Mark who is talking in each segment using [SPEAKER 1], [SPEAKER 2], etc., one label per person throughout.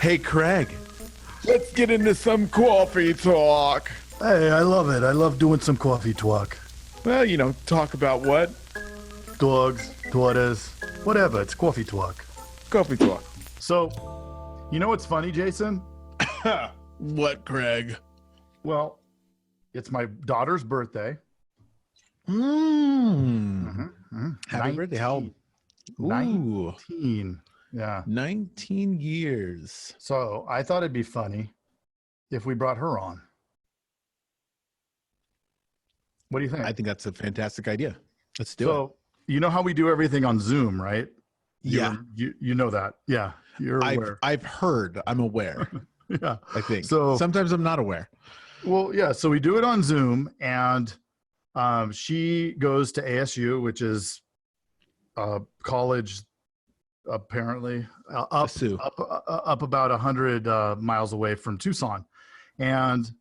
[SPEAKER 1] Hey, Craig.
[SPEAKER 2] Let's get into some coffee talk.
[SPEAKER 3] Hey, I love it. I love doing some coffee talk.
[SPEAKER 2] Well, talk about what?
[SPEAKER 3] Dogs, daughters, whatever. It's coffee talk.
[SPEAKER 2] Coffee talk.
[SPEAKER 3] So, you know what's funny, Jason?
[SPEAKER 2] What, Craig?
[SPEAKER 3] Well, it's my daughter's birthday.
[SPEAKER 1] Happy birthday. How? Ooh.
[SPEAKER 3] 19. Yeah.
[SPEAKER 1] 19 years.
[SPEAKER 3] So I thought it'd be funny if we brought her on. What do you think?
[SPEAKER 1] I think that's a fantastic idea. Let's do it.
[SPEAKER 3] So, you know how we do everything on Zoom, right?
[SPEAKER 1] Yeah.
[SPEAKER 3] You know that. Yeah. You're aware.
[SPEAKER 1] I've heard. I'm aware.
[SPEAKER 3] Yeah.
[SPEAKER 1] I think.
[SPEAKER 3] So
[SPEAKER 1] sometimes I'm not aware.
[SPEAKER 3] Well, yeah. So we do it on Zoom, and she goes to ASU, which is college, apparently up about 100 miles away from Tucson, and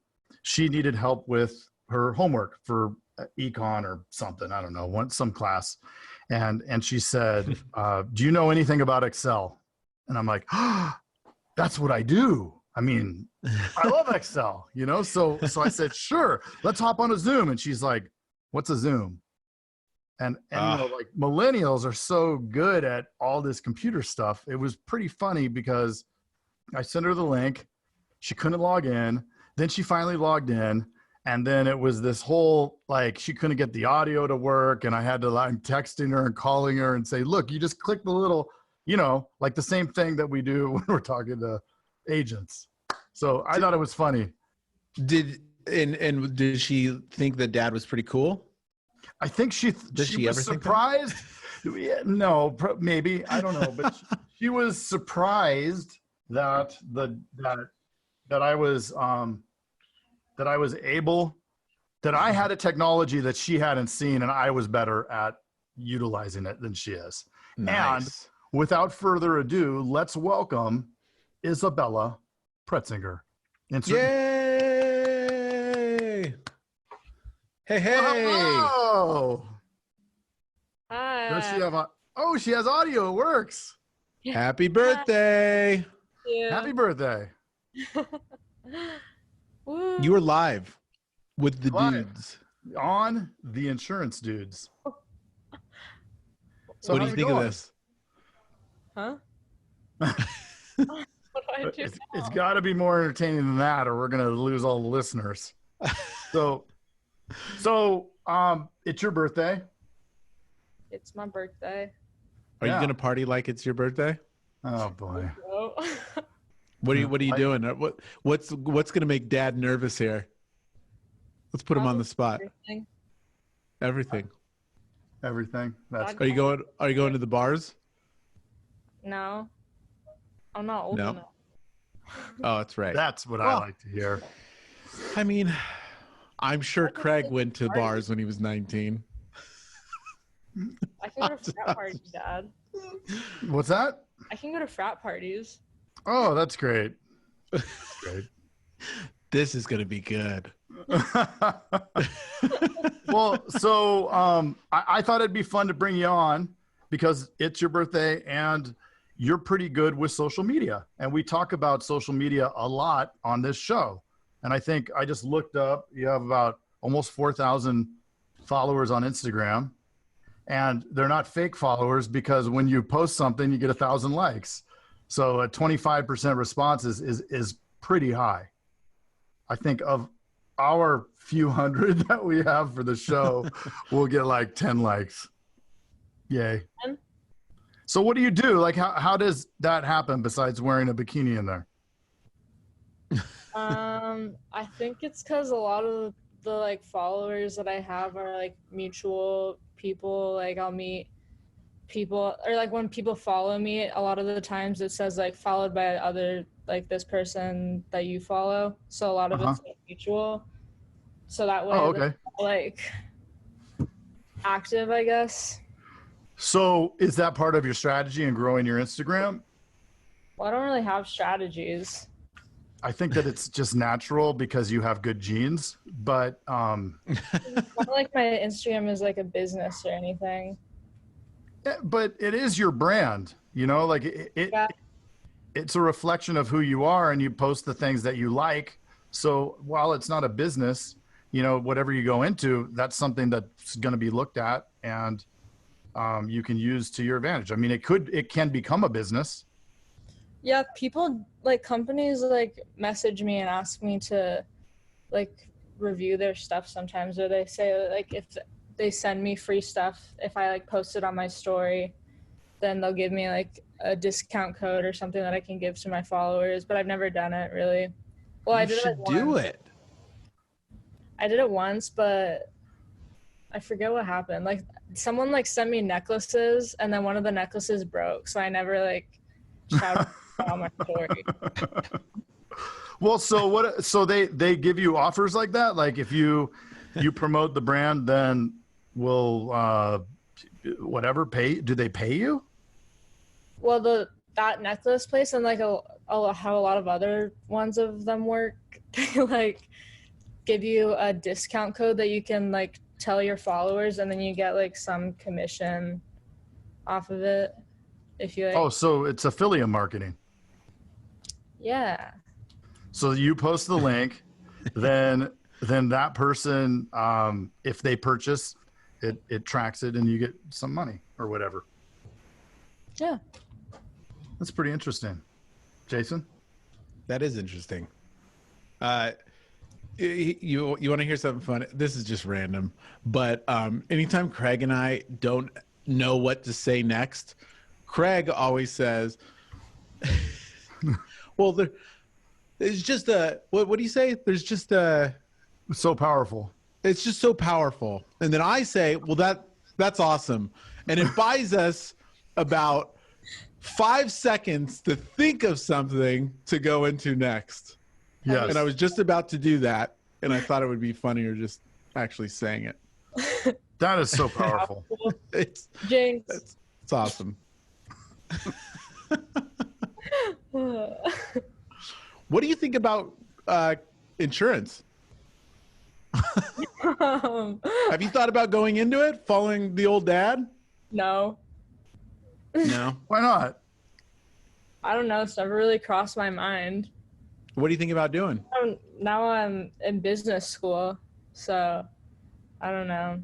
[SPEAKER 3] she needed help with her homework for econ or something. I don't know, some class, and she said, "Do you know anything about Excel?" And I'm like, "Oh, that's what I do. I mean, I love Excel, So I said, "Sure, let's hop on a Zoom." And she's like, "What's a Zoom?" And like millennials are so good at all this computer stuff. It was pretty funny because I sent her the link. She couldn't log in. Then she finally logged in. And then it was this whole, she couldn't get the audio to work. And I had to, I'm texting her and calling her and say, look, you just click the little, like the same thing that we do when we're talking to agents. So I thought it was funny.
[SPEAKER 1] Did she think that Dad was pretty cool?
[SPEAKER 3] I think she was surprised. Yeah, no, maybe, I don't know, but she was surprised that I had a technology that she hadn't seen, and I was better at utilizing it than she is.
[SPEAKER 1] Nice.
[SPEAKER 3] And without further ado, let's welcome Isabella Pretzinger.
[SPEAKER 1] Yay! Hey!
[SPEAKER 3] Oh,
[SPEAKER 4] hi.
[SPEAKER 3] does she have she has audio. It works.
[SPEAKER 1] Happy birthday!
[SPEAKER 4] Yeah.
[SPEAKER 3] Happy birthday.
[SPEAKER 4] Woo.
[SPEAKER 1] You were live with the
[SPEAKER 3] Live.
[SPEAKER 1] dudes.
[SPEAKER 3] On the insurance dudes. So
[SPEAKER 1] What do
[SPEAKER 3] how's
[SPEAKER 1] you
[SPEAKER 3] it
[SPEAKER 1] think of
[SPEAKER 3] going?
[SPEAKER 1] this?
[SPEAKER 4] Huh? What do I do
[SPEAKER 3] It's
[SPEAKER 4] now?
[SPEAKER 3] got to be more entertaining than that, or we're gonna lose all the listeners. So it's your birthday.
[SPEAKER 4] It's my birthday.
[SPEAKER 1] Are you
[SPEAKER 3] Yeah.
[SPEAKER 1] gonna party like it's your birthday?
[SPEAKER 3] Oh boy.
[SPEAKER 4] Oh.
[SPEAKER 1] What are you doing? What's gonna make Dad nervous here? Let's put him on the spot.
[SPEAKER 4] Everything.
[SPEAKER 1] Everything.
[SPEAKER 3] That's
[SPEAKER 1] Are you going to the bars?
[SPEAKER 4] No. I'm not old
[SPEAKER 1] No.
[SPEAKER 4] enough.
[SPEAKER 1] Oh, that's right.
[SPEAKER 3] that's what I like to hear.
[SPEAKER 1] I mean, I'm sure Craig went to bars when he was 19.
[SPEAKER 4] I can go to frat parties, Dad.
[SPEAKER 3] What's that?
[SPEAKER 4] I can go to frat parties.
[SPEAKER 3] Oh, that's great. Great.
[SPEAKER 1] This is gonna be good.
[SPEAKER 3] Well, so I thought it'd be fun to bring you on because it's your birthday and you're pretty good with social media. And we talk about social media a lot on this show. And I think I just looked up, you have about almost 4,000 followers on Instagram. And they're not fake followers because when you post something, you get 1,000 likes. So a 25% response is pretty high. I think of our few hundred that we have for the show, we'll get like 10 likes. Yay.
[SPEAKER 4] 10?
[SPEAKER 3] So what do you do? Like, how does that happen besides wearing a bikini in there?
[SPEAKER 4] I think it's because a lot of the followers that I have are mutual people. I'll meet people, or when people follow me, a lot of the times it says followed by other this person that you follow. So a lot of it's mutual. So that way,
[SPEAKER 3] okay.
[SPEAKER 4] Active, I guess.
[SPEAKER 3] So is that part of your strategy in growing your Instagram?
[SPEAKER 4] Well, I don't really have strategies.
[SPEAKER 3] I think that it's just natural because you have good genes, but
[SPEAKER 4] It's not like my Instagram is a business or anything.
[SPEAKER 3] but it is your brand, it
[SPEAKER 4] Yeah.
[SPEAKER 3] it's a reflection of who you are, and you post the things that you like. So while it's not a business, you know, whatever you go into, that's something that's going to be looked at, and you can use to your advantage. I mean, it can become a business.
[SPEAKER 4] Yeah, people like companies like message me and ask me to like review their stuff sometimes, or they say like if they send me free stuff if I like post it on my story, then they'll give me like a discount code or something that I can give to my followers. But I've never done it really. Well, I
[SPEAKER 1] You
[SPEAKER 4] did it
[SPEAKER 1] should
[SPEAKER 4] like
[SPEAKER 1] do
[SPEAKER 4] once.
[SPEAKER 1] it.
[SPEAKER 4] I did it once, but I forget what happened. Like someone like sent me necklaces, and then one of the necklaces broke, so I never like shouted on my story.
[SPEAKER 3] Well, so they give you offers like that? Like if you promote the brand, then will whatever pay? Do they pay you?
[SPEAKER 4] Well, that necklace place and like how a lot of other ones of them work, they like give you a discount code that you can like tell your followers, and then you get like some commission off of it if you like.
[SPEAKER 3] Oh, so it's affiliate marketing.
[SPEAKER 4] Yeah.
[SPEAKER 3] So you post the link, then that person, if they purchase, it tracks it, and you get some money or whatever.
[SPEAKER 4] Yeah.
[SPEAKER 3] That's pretty interesting. Jason?
[SPEAKER 1] That is interesting. You want to hear something fun? This is just random, but anytime Craig and I don't know what to say next, Craig always says, "Well, there's just what do you say? There's just
[SPEAKER 3] So powerful.
[SPEAKER 1] it's just so powerful." And then I say, "Well, that's awesome," and it buys us about 5 seconds to think of something to go into next.
[SPEAKER 3] Yes.
[SPEAKER 1] And I was just about to do that, and I thought it would be funnier just actually saying it.
[SPEAKER 3] That is so powerful.
[SPEAKER 1] It's
[SPEAKER 4] James.
[SPEAKER 1] it's awesome. What do you think about insurance? Have you thought about going into it, following the old dad?
[SPEAKER 4] No.
[SPEAKER 1] No.
[SPEAKER 3] Why not?
[SPEAKER 4] I don't know. It's never really crossed my mind.
[SPEAKER 1] What do you think about doing?
[SPEAKER 4] Now I'm in business school, so I don't know.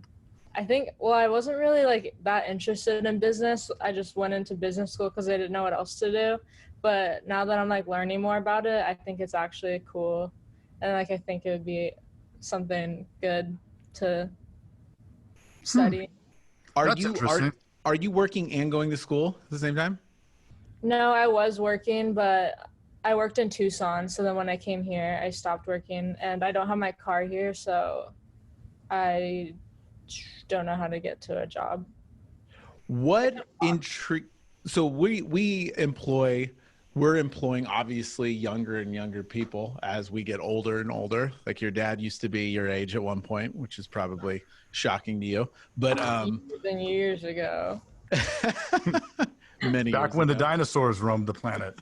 [SPEAKER 4] I think, well, I wasn't really like that interested in business. I just went into business school because I didn't know what else to do. But now that I'm like learning more about it, I think it's actually cool. And like, I think it would be something good to study.
[SPEAKER 3] That's interesting.
[SPEAKER 1] Are you working and going to school at the same time?
[SPEAKER 4] No, I was working, but I worked in Tucson. So then when I came here, I stopped working, and I don't have my car here. So I don't know how to get to a job.
[SPEAKER 1] What intrigue? So we're employing obviously younger and younger people as we get older and older. Like your dad used to be your age at one point, which is probably shocking to you. But
[SPEAKER 4] Than years ago.
[SPEAKER 1] many
[SPEAKER 3] Back
[SPEAKER 1] years
[SPEAKER 3] when the
[SPEAKER 1] ago.
[SPEAKER 3] dinosaurs roamed the planet.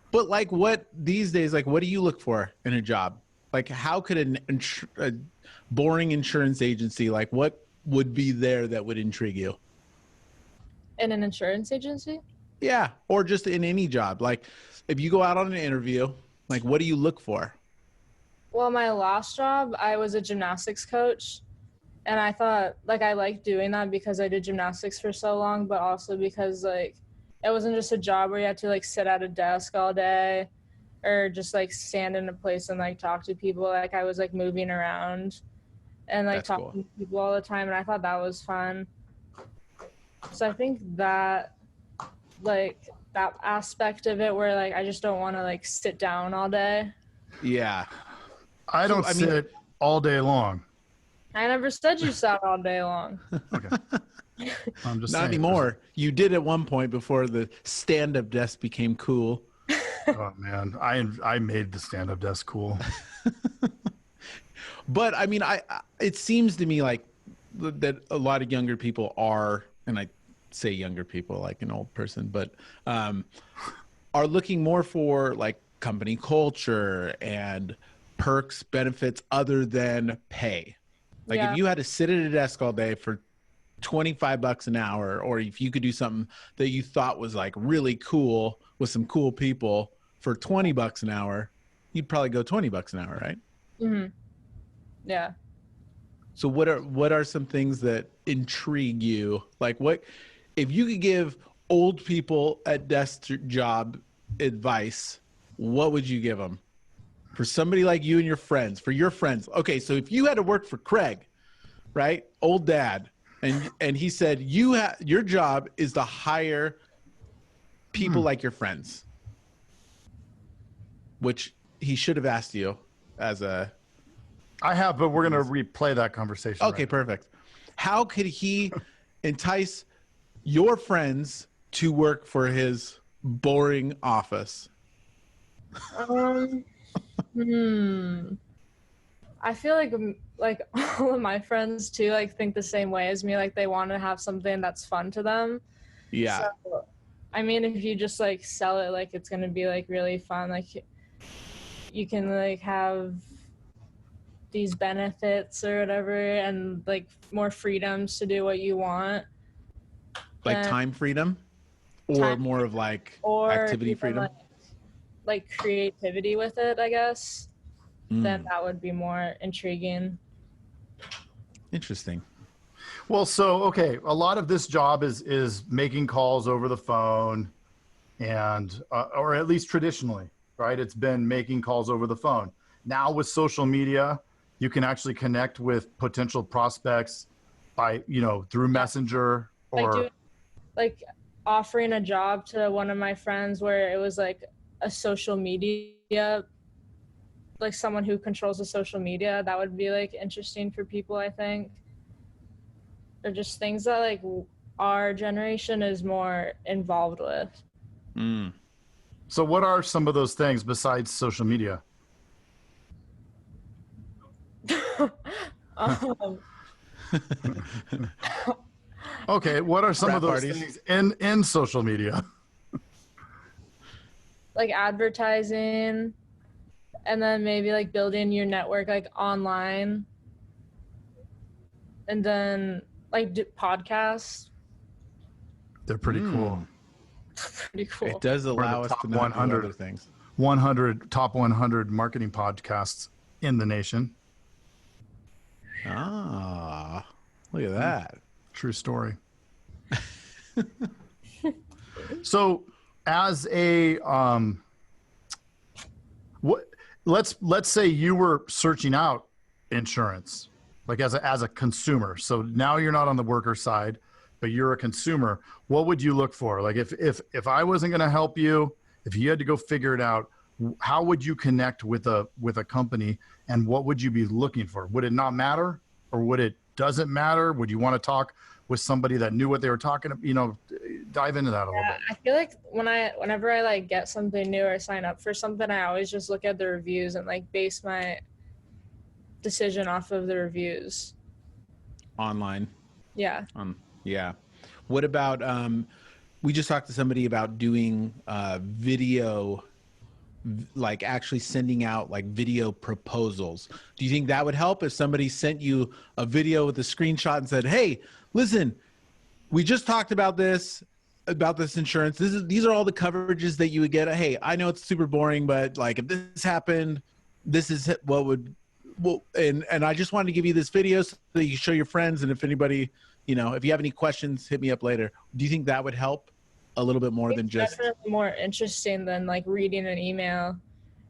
[SPEAKER 1] But like, what these days? Like, what do you look for in a job? Like, how could a boring insurance agency, like, what would be there that would intrigue you?
[SPEAKER 4] In an insurance agency?
[SPEAKER 1] Yeah, or just in any job. Like, if you go out on an interview, like, what do you look for?
[SPEAKER 4] Well, my last job, I was a gymnastics coach. And I thought, like, I liked doing that because I did gymnastics for so long, but also because, like, it wasn't just a job where you had to, like, sit at a desk all day or just, like, stand in a place and, like, talk to people. Like, I was, like, moving around and, like,
[SPEAKER 1] That's
[SPEAKER 4] talking
[SPEAKER 1] cool.
[SPEAKER 4] to people all the time. And I thought that was fun. So I think that, like, that aspect of it where, like, I just don't want to, like, sit down all day.
[SPEAKER 1] Yeah.
[SPEAKER 3] I don't sit all day long.
[SPEAKER 4] I never said you sat all day long.
[SPEAKER 3] Okay. I'm just
[SPEAKER 1] Not
[SPEAKER 3] saying.
[SPEAKER 1] anymore. You did at one point before the stand-up desk became cool.
[SPEAKER 3] Oh man, I made the stand-up desk cool.
[SPEAKER 1] But I mean, it seems to me like that a lot of younger people are, and I say younger people like an old person, but are looking more for like company culture and perks, benefits other than pay. Like
[SPEAKER 4] Yeah.
[SPEAKER 1] if you had to sit at a desk all day for $25 an hour, or if you could do something that you thought was like really cool with some cool people for $20 an hour, you'd probably go $20 an hour, right?
[SPEAKER 4] Mm-hmm. Yeah.
[SPEAKER 1] So what are some things that intrigue you? Like, what if you could give old people at desk job advice, what would you give them? For somebody like you and your friends, for your friends. Okay, so if you had to work for Craig, right? Old dad, and he said your job is to hire people like your friends. Which he should have asked you as a
[SPEAKER 3] I have, but we're going to replay that conversation.
[SPEAKER 1] Okay, perfect. How could he entice your friends to work for his boring office?
[SPEAKER 4] I feel like all of my friends too like think the same way as me. Like they want to have something that's fun to them.
[SPEAKER 1] Yeah.
[SPEAKER 4] So, I mean, if you just like sell it, like it's gonna be like really fun. Like you can like have these benefits or whatever, and like more freedoms to do what you want.
[SPEAKER 1] Like time freedom, or
[SPEAKER 4] Time
[SPEAKER 1] more of like
[SPEAKER 4] or
[SPEAKER 1] activity
[SPEAKER 4] even,
[SPEAKER 1] freedom.
[SPEAKER 4] like creativity with it, I guess. Then that would be more intriguing.
[SPEAKER 1] Interesting.
[SPEAKER 3] Well, so okay, a lot of this job is making calls over the phone, and or at least traditionally, right? It's been making calls over the phone. Now with social media, you can actually connect with potential prospects by through Messenger or
[SPEAKER 4] like offering a job to one of my friends where it was like a social media, like someone who controls the social media. That would be like interesting for people, I think. Or just things that like our generation is more involved with.
[SPEAKER 3] So what are some of those things besides social media? Okay, what are some of those things in social media?
[SPEAKER 4] Like advertising, and then maybe like building your network like online, and then like podcasts.
[SPEAKER 3] They're pretty cool.
[SPEAKER 4] Pretty cool.
[SPEAKER 1] It does allow us to not do other things.
[SPEAKER 3] 100 top 100 marketing podcasts in the nation.
[SPEAKER 1] Ah, look at that.
[SPEAKER 3] True story. So as a let's say you were searching out insurance, like as a consumer. So now you're not on the worker side, but you're a consumer. What would you look for? Like if I wasn't going to help you, if you had to go figure it out, how would you connect with a company, and what would you be looking for? Would it not matter, or would it doesn't matter? Would you want to talk with somebody that knew what they were talking about? Dive into that a little bit.
[SPEAKER 4] I feel like whenever I like get something new or sign up for something, I always just look at the reviews and like base my decision off of the reviews.
[SPEAKER 1] Online.
[SPEAKER 4] Yeah.
[SPEAKER 1] Yeah. What about we just talked to somebody about doing video, like actually sending out like video proposals. Do you think that would help if somebody sent you a video with a screenshot and said, "Hey, listen, we just talked about this insurance. These are all the coverages that you would get. Hey, I know it's super boring, but like if this happened, this is what would and I just wanted to give you this video so that you can show your friends, and if anybody, if you have any questions, hit me up later." Do you think that would help a little bit more than just
[SPEAKER 4] definitely more interesting than like reading an email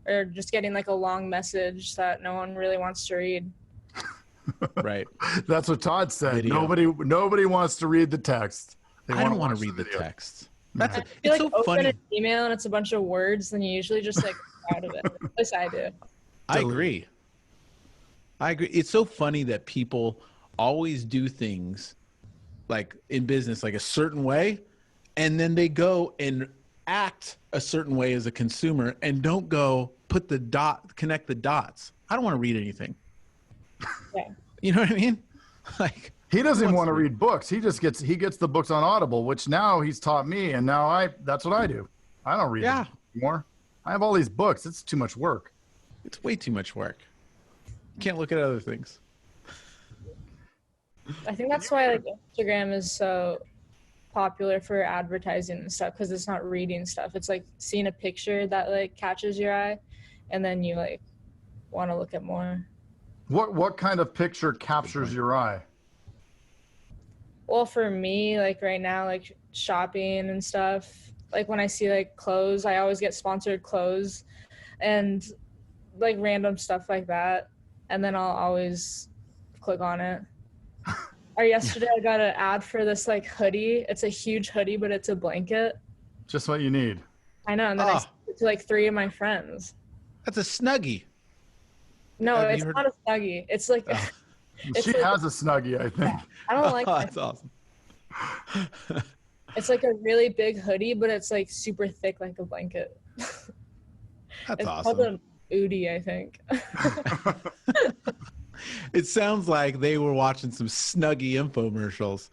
[SPEAKER 4] or just getting like a long message that no one really wants to read?
[SPEAKER 1] Right.
[SPEAKER 3] That's what Todd said.
[SPEAKER 1] Video.
[SPEAKER 3] Nobody wants to read the text.
[SPEAKER 1] I don't want to read the text. That's
[SPEAKER 4] it's
[SPEAKER 1] so
[SPEAKER 4] open
[SPEAKER 1] funny.
[SPEAKER 4] An email and it's a bunch of words, then you usually just like out of it. At least I do.
[SPEAKER 1] I agree. It's so funny that people always do things like in business like a certain way, and then they go and act a certain way as a consumer and don't go connect the dots. I don't want to read anything.
[SPEAKER 4] Yeah.
[SPEAKER 1] You know what I mean? Like
[SPEAKER 3] he doesn't even want to read books. He gets the books on Audible, which now he's taught me, and now that's what I do. I don't read them anymore. I have all these books. It's too much work.
[SPEAKER 1] It's way too much work. You can't look at other things.
[SPEAKER 4] I think that's why like Instagram is so popular for advertising and stuff because it's not reading stuff. It's like seeing a picture that like catches your eye, and then you like want to look at more.
[SPEAKER 3] What kind of picture captures your eye?
[SPEAKER 4] Well, for me, like right now, like shopping and stuff, like when I see like clothes, I always get sponsored clothes and like random stuff like that. And then I'll always click on it. Or yesterday I got an ad for this like hoodie. It's a huge hoodie, but it's a blanket.
[SPEAKER 3] Just what you need.
[SPEAKER 4] I know. And then I sent it to like 3 of my friends.
[SPEAKER 1] That's a Snuggie.
[SPEAKER 4] No, it's not a Snuggie. It's like,
[SPEAKER 3] She has a Snuggie, I think.
[SPEAKER 4] I don't like that.
[SPEAKER 1] That's awesome.
[SPEAKER 4] It's like a really big hoodie, but it's like super thick, like a blanket.
[SPEAKER 1] That's
[SPEAKER 4] It's
[SPEAKER 1] awesome.
[SPEAKER 4] called an Udi, I think.
[SPEAKER 1] It sounds like they were watching some Snuggie infomercials.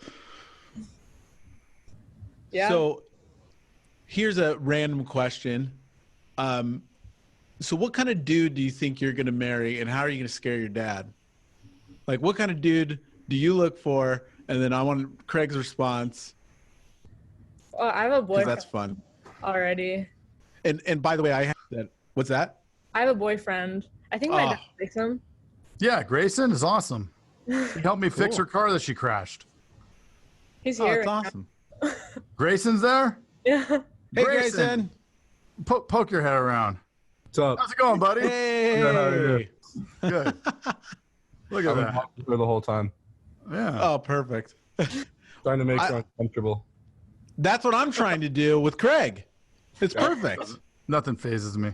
[SPEAKER 4] Yeah.
[SPEAKER 1] So here's a random question. So what kind of dude do you think you're going to marry, and how are you going to scare your dad? Like, what kind of dude do you look for? And then I want Craig's response.
[SPEAKER 4] Oh, I have a
[SPEAKER 1] 'Cause
[SPEAKER 4] boyfriend
[SPEAKER 1] that's fun.
[SPEAKER 4] already.
[SPEAKER 1] And by the way, I have that. What's that?
[SPEAKER 4] I have a boyfriend. I think my dad likes him.
[SPEAKER 3] Yeah, Grayson is awesome. He helped me fix her car that she crashed.
[SPEAKER 4] He's
[SPEAKER 1] Oh,
[SPEAKER 4] here.
[SPEAKER 1] that's
[SPEAKER 4] right
[SPEAKER 1] awesome.
[SPEAKER 3] Grayson's there?
[SPEAKER 4] Yeah.
[SPEAKER 1] Hey, Grayson.
[SPEAKER 3] Poke your head around.
[SPEAKER 5] What's up?
[SPEAKER 3] How's it going, buddy?
[SPEAKER 1] Hey.
[SPEAKER 3] Good. Look at
[SPEAKER 5] I've been
[SPEAKER 3] that.
[SPEAKER 5] talking to her the whole time,
[SPEAKER 3] Yeah.
[SPEAKER 1] Oh, perfect.
[SPEAKER 5] trying to make her uncomfortable.
[SPEAKER 1] That's what I'm trying to do with Craig. It's perfect.
[SPEAKER 3] Nothing phases me.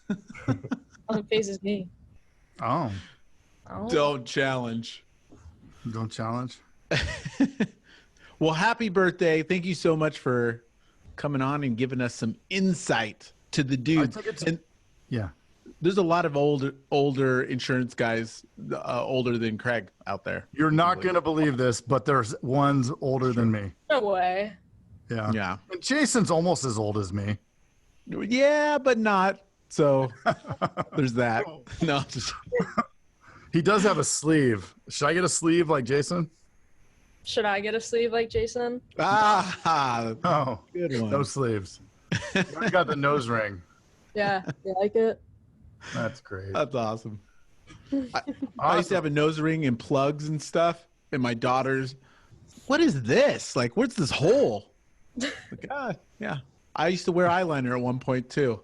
[SPEAKER 4] Oh, it phases me.
[SPEAKER 3] Oh,
[SPEAKER 4] Oh.
[SPEAKER 1] Don't challenge.
[SPEAKER 3] don't challenge.
[SPEAKER 1] Well, happy birthday. Thank you so much for coming on and giving us some insight to the dude.
[SPEAKER 3] think it's-
[SPEAKER 1] And
[SPEAKER 3] Yeah.
[SPEAKER 1] there's a lot of older insurance guys, older than Craig out there.
[SPEAKER 3] You're not going to believe this, but there's ones older than me.
[SPEAKER 4] No way.
[SPEAKER 3] Yeah.
[SPEAKER 1] Yeah.
[SPEAKER 3] And Jason's almost as old as me.
[SPEAKER 1] Yeah, but not. So there's that. No, just
[SPEAKER 3] He does have a sleeve. Should I get a sleeve like Jason?
[SPEAKER 4] Should I get a sleeve like Jason?
[SPEAKER 3] Oh,
[SPEAKER 1] good one.
[SPEAKER 3] no sleeves. You already got the nose ring.
[SPEAKER 4] Yeah. You like it?
[SPEAKER 3] That's great.
[SPEAKER 1] That's awesome. I used to have a nose ring and plugs and stuff, and my daughters, what is this? Like, where's this hole? Like, yeah. I used to wear eyeliner at one point too.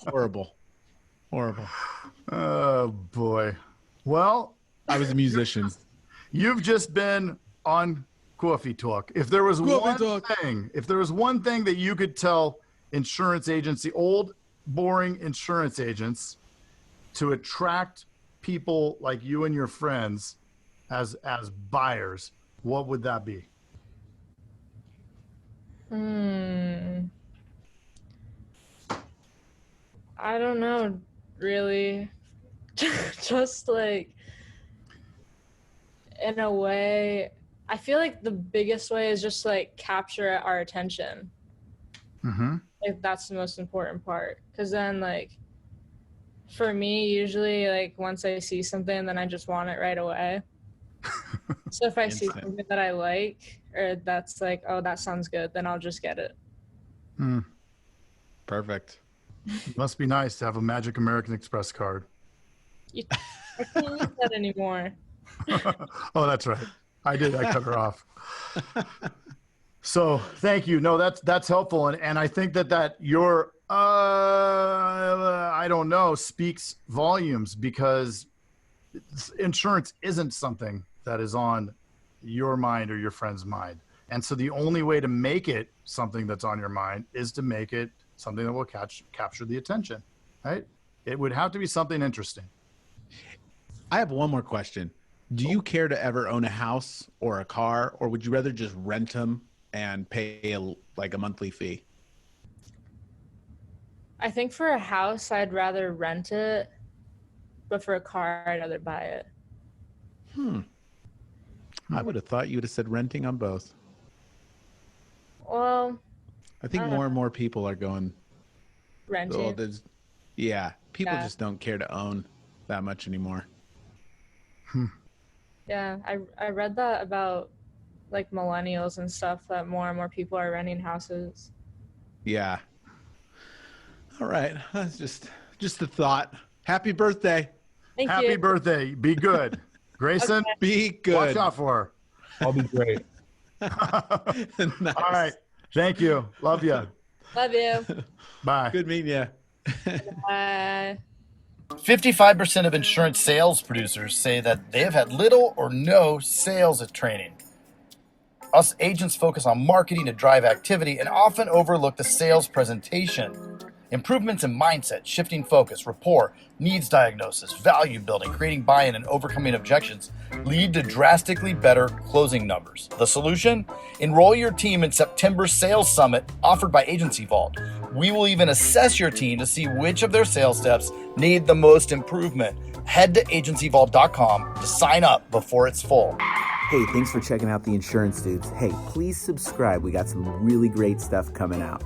[SPEAKER 1] Horrible.
[SPEAKER 3] Oh boy. Well,
[SPEAKER 1] I was a musician.
[SPEAKER 3] you've just been on Coffee Talk. If there was one thing that you could tell insurance agency, old boring insurance agents, to attract people like you and your friends as buyers, what would that be?
[SPEAKER 4] I don't know, really. Just like, in a way, I feel like the biggest way is just like capture our attention.
[SPEAKER 3] Mm-hmm.
[SPEAKER 4] Like that's the most important part. Because then like, for me, usually like once I see something, then I just want it right away. So if I see
[SPEAKER 1] Instant.
[SPEAKER 4] something that I like, or that's like, oh, that sounds good, then I'll just get it.
[SPEAKER 1] Perfect.
[SPEAKER 3] Must be nice to have a Magic American Express card.
[SPEAKER 4] I can't use that anymore.
[SPEAKER 3] Oh, that's right. I did. I cut her off. So thank you. No, that's helpful. And I think that your, I don't know, speaks volumes, because insurance isn't something that is on your mind or your friend's mind. And so the only way to make it something that's on your mind is to make it something that will capture the attention, right? It would have to be something interesting.
[SPEAKER 1] I have one more question. Do you care to ever own a house or a car, or would you rather just rent them and pay like a monthly fee?
[SPEAKER 4] I think for a house, I'd rather rent it, but for a car, I'd rather buy it.
[SPEAKER 1] I would have thought you would have said renting on both.
[SPEAKER 4] Well,
[SPEAKER 1] I think more and more people are going,
[SPEAKER 4] renting.
[SPEAKER 1] people
[SPEAKER 4] Yeah.
[SPEAKER 1] just don't care to own that much anymore.
[SPEAKER 4] Yeah, I read that about like millennials and stuff that more and more people are renting houses.
[SPEAKER 1] Yeah. All right. That's just a thought. Happy birthday.
[SPEAKER 4] Thank
[SPEAKER 3] Happy
[SPEAKER 4] you.
[SPEAKER 3] birthday. Be good. Grayson,
[SPEAKER 1] Be good.
[SPEAKER 3] watch out for
[SPEAKER 5] I'll be great.
[SPEAKER 3] her.
[SPEAKER 1] Nice.
[SPEAKER 3] All right. Thank you. Love you.
[SPEAKER 4] Love you.
[SPEAKER 3] Bye.
[SPEAKER 1] Good meeting you.
[SPEAKER 4] Bye.
[SPEAKER 6] 55% of insurance sales producers say that they have had little or no sales training. Us agents focus on marketing to drive activity and often overlook the sales presentation. Improvements in mindset, shifting focus, rapport, needs diagnosis, value building, creating buy-in, and overcoming objections lead to drastically better closing numbers. The solution? Enroll your team in September's Sales Summit offered by Agency Vault. We will even assess your team to see which of their sales steps need the most improvement. Head to agencyvault.com to sign up before it's full.
[SPEAKER 7] Hey, thanks for checking out the Insurance Dudes. Hey, please subscribe. We got some really great stuff coming out.